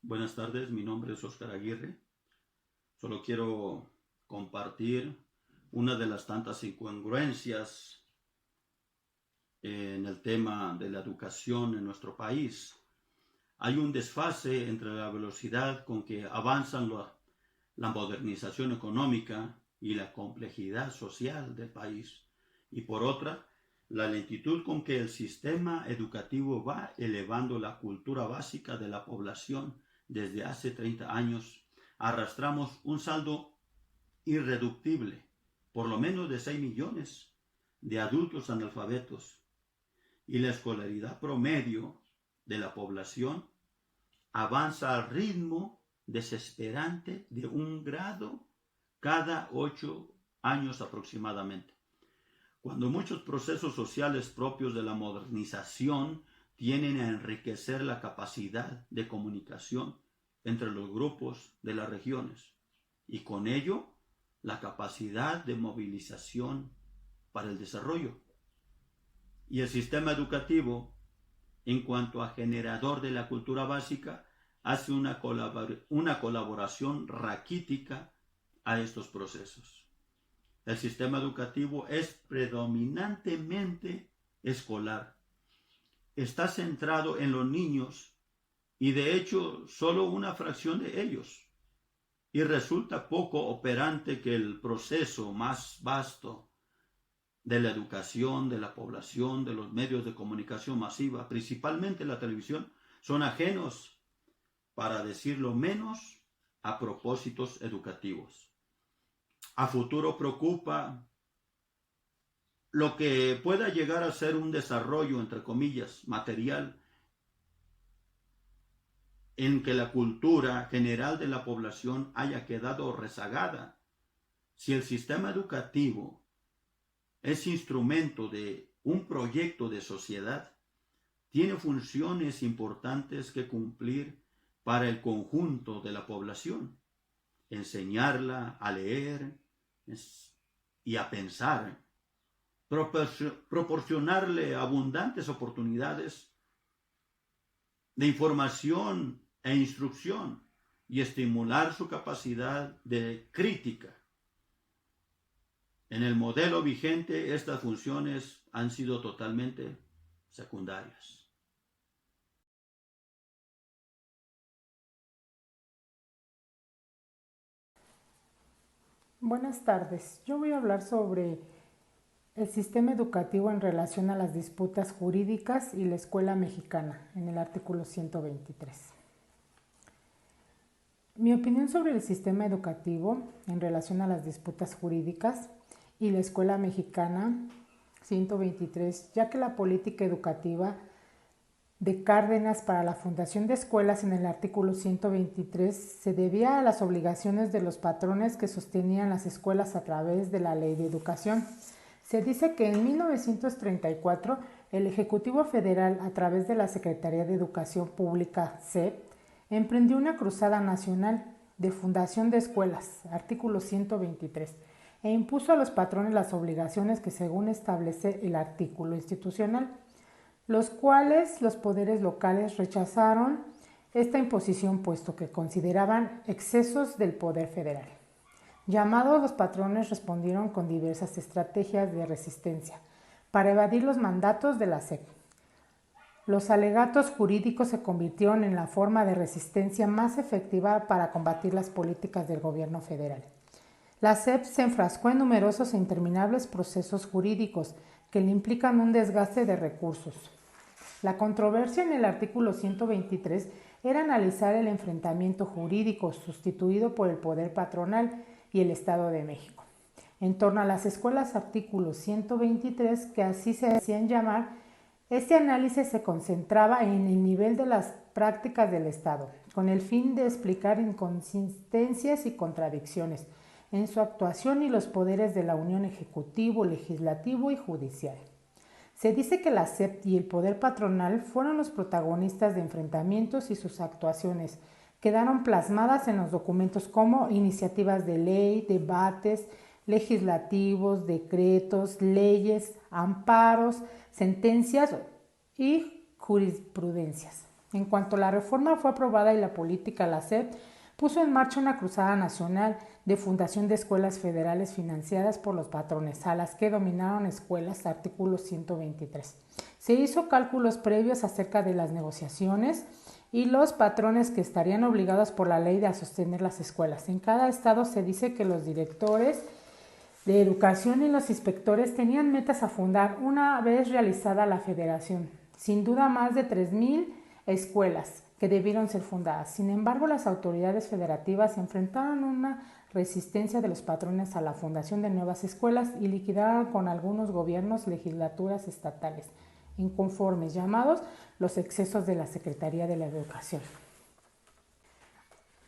Buenas tardes, mi nombre es Oscar Aguirre. Solo quiero compartir una de las tantas incongruencias en el tema de la educación en nuestro país. Hay un desfase entre la velocidad con que avanzan la modernización económica y la complejidad social del país, y por otra, la lentitud con que el sistema educativo va elevando la cultura básica de la población. Desde hace 30 años arrastramos un saldo irreductible, por lo menos de 6 millones de adultos analfabetos, y la escolaridad promedio de la población avanza al ritmo desesperante de 1 grado cada 8 años aproximadamente. Cuando muchos procesos sociales propios de la modernización tienen a enriquecer la capacidad de comunicación entre los grupos de las regiones y con ello la capacidad de movilización para el desarrollo. Y el sistema educativo, en cuanto a generador de la cultura básica, hace una colaboración raquítica a estos procesos. El sistema educativo es predominantemente escolar. Está centrado en los niños y de hecho solo una fracción de ellos. Y resulta poco operante que el proceso más vasto de la educación, de la población, de los medios de comunicación masiva, principalmente la televisión, son ajenos, para decirlo menos, a propósitos educativos. A futuro preocupa lo que pueda llegar a ser un desarrollo, entre comillas, material, en que la cultura general de la población haya quedado rezagada. Si el sistema educativo es instrumento de un proyecto de sociedad, tiene funciones importantes que cumplir para el conjunto de la población. Enseñarla a leer y a pensar, proporcionarle abundantes oportunidades de información e instrucción y estimular su capacidad de crítica. En el modelo vigente, estas funciones han sido totalmente secundarias. Buenas tardes. Yo voy a hablar sobre el sistema educativo en relación a las disputas jurídicas y la escuela mexicana, en el artículo 123. Mi opinión sobre el sistema educativo en relación a las disputas jurídicas y la escuela mexicana 123, ya que la política educativa de Cárdenas para la fundación de escuelas en el artículo 123 se debía a las obligaciones de los patrones que sostenían las escuelas a través de la Ley de Educación. Se dice que en 1934 el Ejecutivo Federal, a través de la Secretaría de Educación Pública, SEP, emprendió una cruzada nacional de fundación de escuelas, artículo 123, e impuso a los patrones las obligaciones que según establece el artículo institucional, los cuales los poderes locales rechazaron esta imposición puesto que consideraban excesos del poder federal. Llamados, los patrones respondieron con diversas estrategias de resistencia para evadir los mandatos de la SEP. Los alegatos jurídicos se convirtieron en la forma de resistencia más efectiva para combatir las políticas del gobierno federal. La SEP se enfrascó en numerosos e interminables procesos jurídicos que le implican un desgaste de recursos. La controversia en el artículo 123 era analizar el enfrentamiento jurídico sustituido por el poder patronal y el Estado de México. En torno a las escuelas artículo 123, que así se hacían llamar, este análisis se concentraba en el nivel de las prácticas del Estado, con el fin de explicar inconsistencias y contradicciones en su actuación y los poderes de la Unión Ejecutivo, Legislativo y Judicial. Se dice que la SEP y el poder patronal fueron los protagonistas de enfrentamientos y sus actuaciones quedaron plasmadas en los documentos como iniciativas de ley, debates legislativos, decretos, leyes, amparos, sentencias y jurisprudencias. En cuanto la reforma fue aprobada y la política, la SEP puso en marcha una cruzada nacional de fundación de escuelas federales financiadas por los patrones, a las que dominaron escuelas, artículo 123. Se hizo cálculos previos acerca de las negociaciones y los patrones que estarían obligados por la ley a sostener las escuelas. En cada estado se dice que los directores de educación y los inspectores tenían metas a fundar una vez realizada la federación. Sin duda más de 3,000 escuelas que debieron ser fundadas. Sin embargo, las autoridades federativas enfrentaron una resistencia de los patrones a la fundación de nuevas escuelas y liquidaron con algunos gobiernos legislaturas estatales inconformes, llamados los excesos de la Secretaría de la Educación.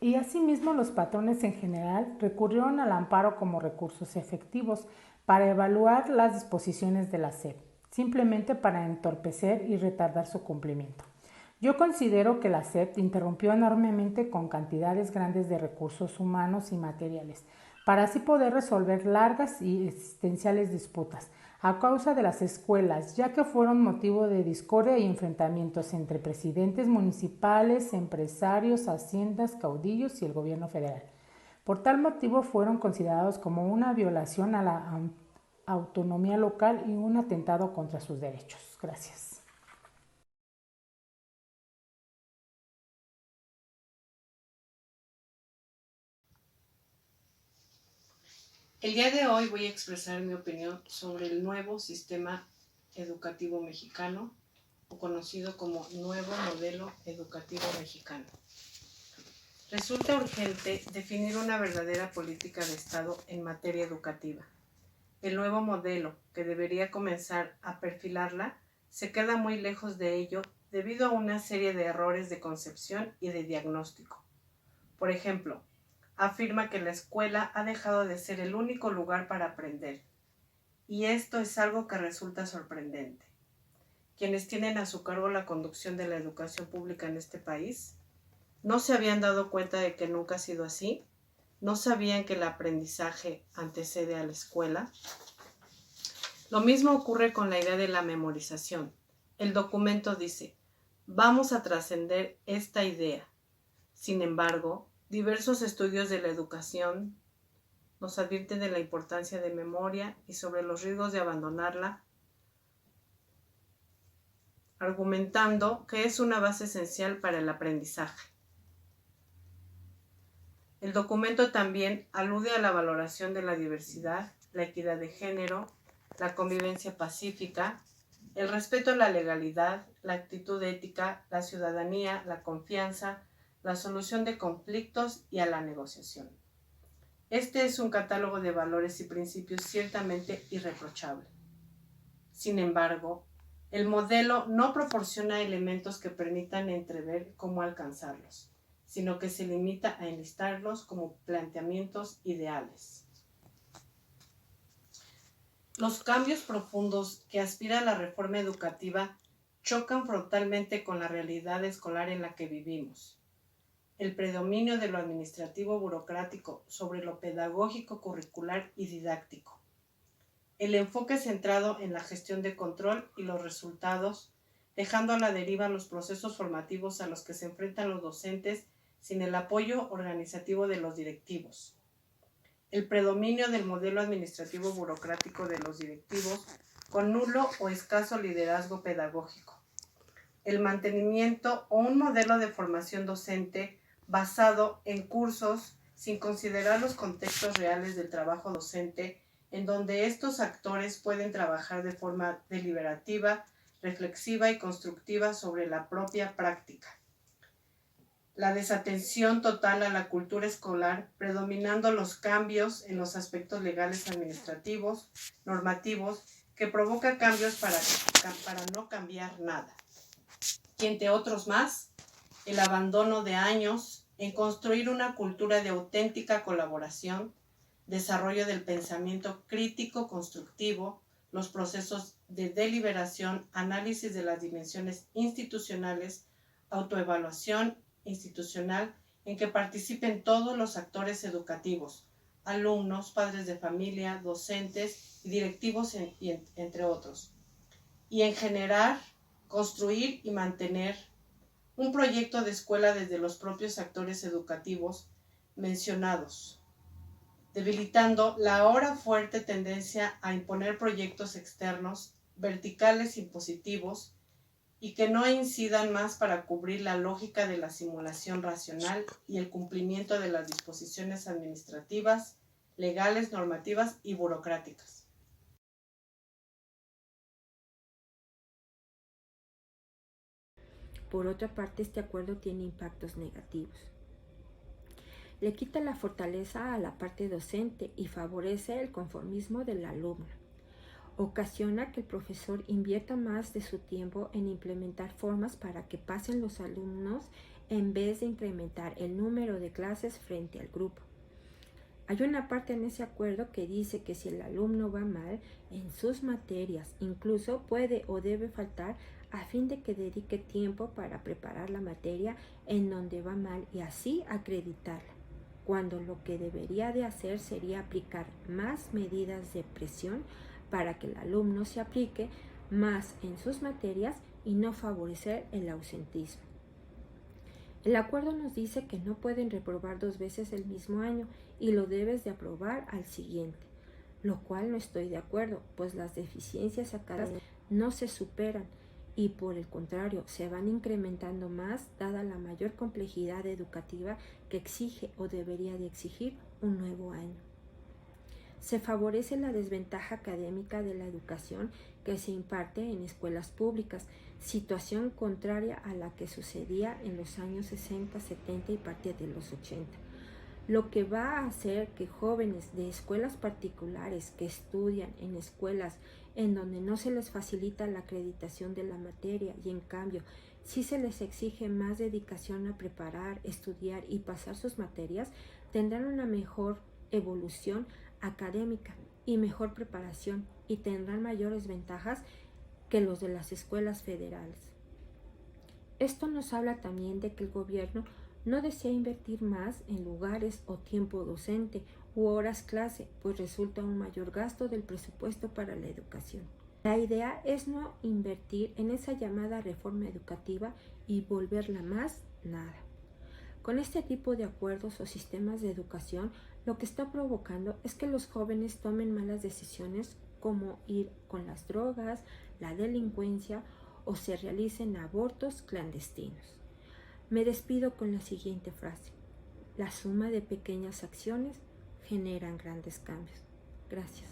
Y asimismo, los patrones en general recurrieron al amparo como recursos efectivos para evaluar las disposiciones de la SEP, simplemente para entorpecer y retardar su cumplimiento. Yo considero que la SEP interrumpió enormemente con cantidades grandes de recursos humanos y materiales, para así poder resolver largas y existenciales disputas a causa de las escuelas, ya que fueron motivo de discordia y enfrentamientos entre presidentes municipales, empresarios, haciendas, caudillos y el gobierno federal. Por tal motivo fueron considerados como una violación a la autonomía local y un atentado contra sus derechos. Gracias. El día de hoy voy a expresar mi opinión sobre el nuevo sistema educativo mexicano, o conocido como Nuevo Modelo Educativo Mexicano. Resulta urgente definir una verdadera política de Estado en materia educativa. El nuevo modelo, que debería comenzar a perfilarla, se queda muy lejos de ello debido a una serie de errores de concepción y de diagnóstico. Por ejemplo, afirma que la escuela ha dejado de ser el único lugar para aprender, y esto es algo que resulta sorprendente. Quienes tienen a su cargo la conducción de la educación pública en este país, ¿no se habían dado cuenta de que nunca ha sido así? ¿No sabían que el aprendizaje antecede a la escuela? Lo mismo ocurre con la idea de la memorización. El documento dice, vamos a trascender esta idea. Sin embargo, diversos estudios de la educación nos advierten de la importancia de memoria y sobre los riesgos de abandonarla, argumentando que es una base esencial para el aprendizaje. El documento también alude a la valoración de la diversidad, la equidad de género, la convivencia pacífica, el respeto a la legalidad, la actitud ética, la ciudadanía, la confianza, la solución de conflictos y a la negociación. Este es un catálogo de valores y principios ciertamente irreprochable. Sin embargo, el modelo no proporciona elementos que permitan entrever cómo alcanzarlos, sino que se limita a enlistarlos como planteamientos ideales. Los cambios profundos que aspira la reforma educativa chocan frontalmente con la realidad escolar en la que vivimos. El predominio de lo administrativo burocrático sobre lo pedagógico, curricular y didáctico. El enfoque centrado en la gestión de control y los resultados, dejando a la deriva los procesos formativos a los que se enfrentan los docentes sin el apoyo organizativo de los directivos. El predominio del modelo administrativo burocrático de los directivos con nulo o escaso liderazgo pedagógico. El mantenimiento o un modelo de formación docente basado en cursos sin considerar los contextos reales del trabajo docente, en donde estos actores pueden trabajar de forma deliberativa, reflexiva y constructiva sobre la propia práctica. La desatención total a la cultura escolar, predominando los cambios en los aspectos legales, administrativos, normativos, que provoca cambios para no cambiar nada. Y entre otros más, el abandono de años en construir una cultura de auténtica colaboración, desarrollo del pensamiento crítico constructivo, los procesos de deliberación, análisis de las dimensiones institucionales, autoevaluación institucional en que participen todos los actores educativos, alumnos, padres de familia, docentes y directivos, entre otros. Y en general, construir y mantener un proyecto de escuela desde los propios actores educativos mencionados, debilitando la ahora fuerte tendencia a imponer proyectos externos, verticales impositivos, y que no incidan más para cubrir la lógica de la simulación racional y el cumplimiento de las disposiciones administrativas, legales, normativas y burocráticas. Por otra parte, este acuerdo tiene impactos negativos. Le quita la fortaleza a la parte docente y favorece el conformismo del alumno. Ocasiona que el profesor invierta más de su tiempo en implementar formas para que pasen los alumnos en vez de incrementar el número de clases frente al grupo. Hay una parte en ese acuerdo que dice que si el alumno va mal en sus materias, incluso puede o debe faltar a fin de que dedique tiempo para preparar la materia en donde va mal y así acreditarla, cuando lo que debería de hacer sería aplicar más medidas de presión para que el alumno se aplique más en sus materias y no favorecer el ausentismo. El acuerdo nos dice que no pueden reprobar 2 veces el mismo año y lo debes de aprobar al siguiente, lo cual no estoy de acuerdo, pues las deficiencias académicas no se superan y por el contrario se van incrementando más dada la mayor complejidad educativa que exige o debería de exigir un nuevo año. Se favorece la desventaja académica de la educación que se imparte en escuelas públicas, situación contraria a la que sucedía en los años 60, 70 y parte de los 80, lo que va a hacer que jóvenes de escuelas particulares que estudian en escuelas en donde no se les facilita la acreditación de la materia y en cambio sí se les exige más dedicación a preparar, estudiar y pasar sus materias, tendrán una mejor evolución académica y mejor preparación y tendrán mayores ventajas que los de las escuelas federales. Esto nos habla también de que el gobierno no desea invertir más en lugares o tiempo docente u horas clase, pues resulta un mayor gasto del presupuesto para la educación. La idea es no invertir en esa llamada reforma educativa y volverla más nada. Con este tipo de acuerdos o sistemas de educación, lo que está provocando es que los jóvenes tomen malas decisiones como ir con las drogas, la delincuencia o se realicen abortos clandestinos. Me despido con la siguiente frase: la suma de pequeñas acciones generan grandes cambios. Gracias.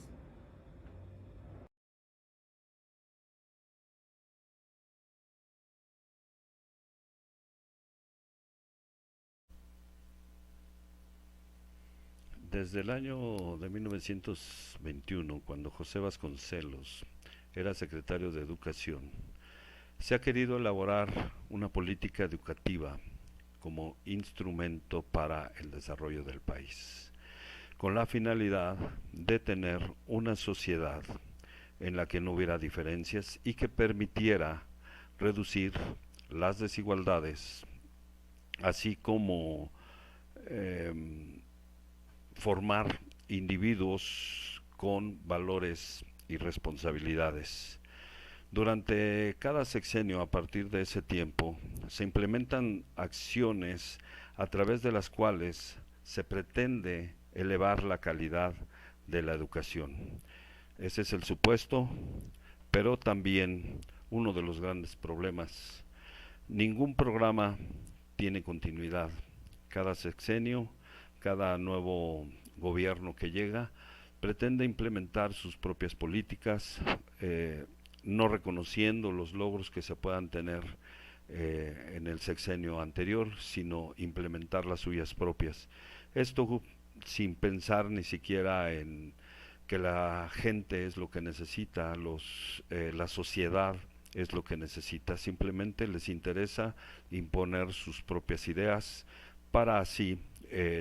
Desde el año de 1921, cuando José Vasconcelos era secretario de Educación, se ha querido elaborar una política educativa como instrumento para el desarrollo del país, con la finalidad de tener una sociedad en la que no hubiera diferencias y que permitiera reducir las desigualdades, así como formar individuos con valores y responsabilidades. Durante cada sexenio, a partir de ese tiempo, se implementan acciones a través de las cuales se pretende elevar la calidad de la educación. Ese es el supuesto, pero también uno de los grandes problemas. Ningún programa tiene continuidad. Cada sexenio, cada nuevo gobierno que llega, pretende implementar sus propias políticas, no reconociendo los logros que se puedan tener en el sexenio anterior, sino implementar las suyas propias. Esto sin pensar ni siquiera en que la gente es lo que necesita, la sociedad es lo que necesita. Simplemente les interesa imponer sus propias ideas para así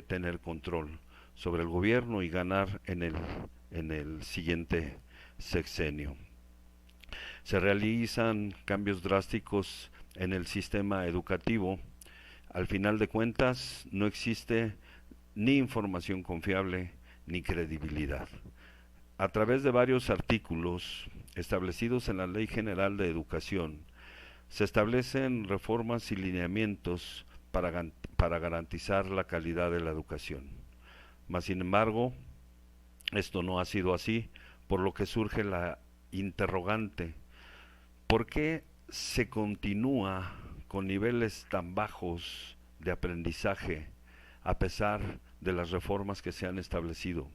tener control sobre el gobierno y ganar en el siguiente sexenio. Se realizan cambios drásticos en el sistema educativo. Al final de cuentas, no existe ni información confiable ni credibilidad. A través de varios artículos establecidos en la Ley General de Educación, Se establecen reformas y lineamientos para garantizar la calidad de la educación. Mas, sin embargo, esto no ha sido así, por lo que surge la interrogante: ¿por qué se continúa con niveles tan bajos de aprendizaje a pesar de las reformas que se han establecido?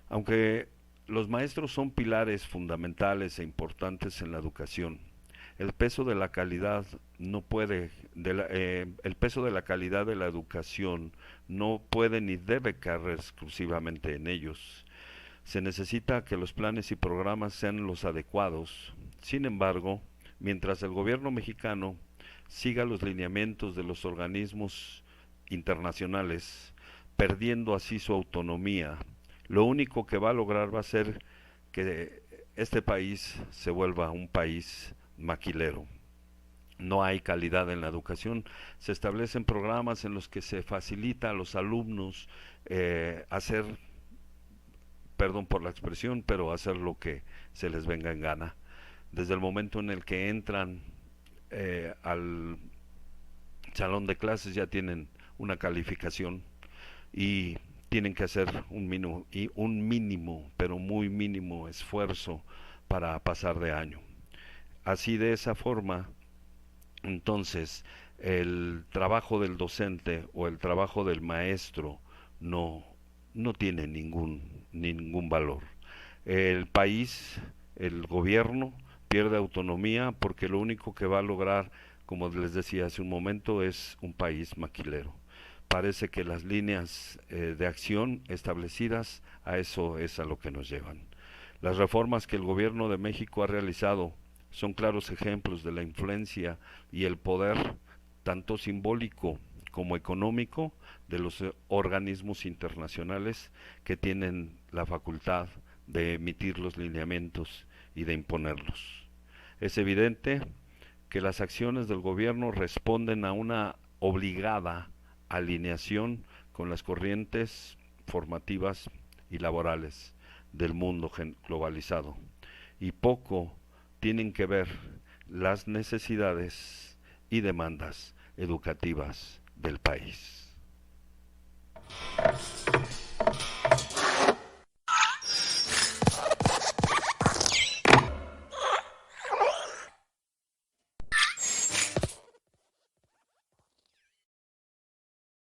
Aunque los maestros son pilares fundamentales e importantes en la educación, el peso de la calidad el peso de la calidad de la educación no puede ni debe caer exclusivamente en ellos. Se necesita que los planes y programas sean los adecuados. Sin embargo, mientras el gobierno mexicano siga los lineamientos de los organismos internacionales, perdiendo así su autonomía, lo único que va a lograr va a ser que este país se vuelva un país maquilero. No hay calidad en la educación. Se establecen programas en los que se facilita a los alumnos hacer, perdón por la expresión, pero hacer lo que se les venga en gana. Desde el momento en el que entran al salón de clases ya tienen una calificación y tienen que hacer un mínimo, pero muy mínimo esfuerzo para pasar de año. Así, de esa forma, entonces, el trabajo del docente o el trabajo del maestro no tiene ningún valor. El país, el gobierno, pierde autonomía porque lo único que va a lograr, como les decía hace un momento, es un país maquilero. Parece que las líneas de acción establecidas a eso es a lo que nos llevan. Las reformas que el gobierno de México ha realizado son claros ejemplos de la influencia y el poder, tanto simbólico como económico, de los organismos internacionales que tienen la facultad de emitir los lineamientos y de imponerlos. Es evidente que las acciones del gobierno responden a una obligada alineación con las corrientes formativas y laborales del mundo globalizado, y poco tienen que ver las necesidades y demandas educativas del país.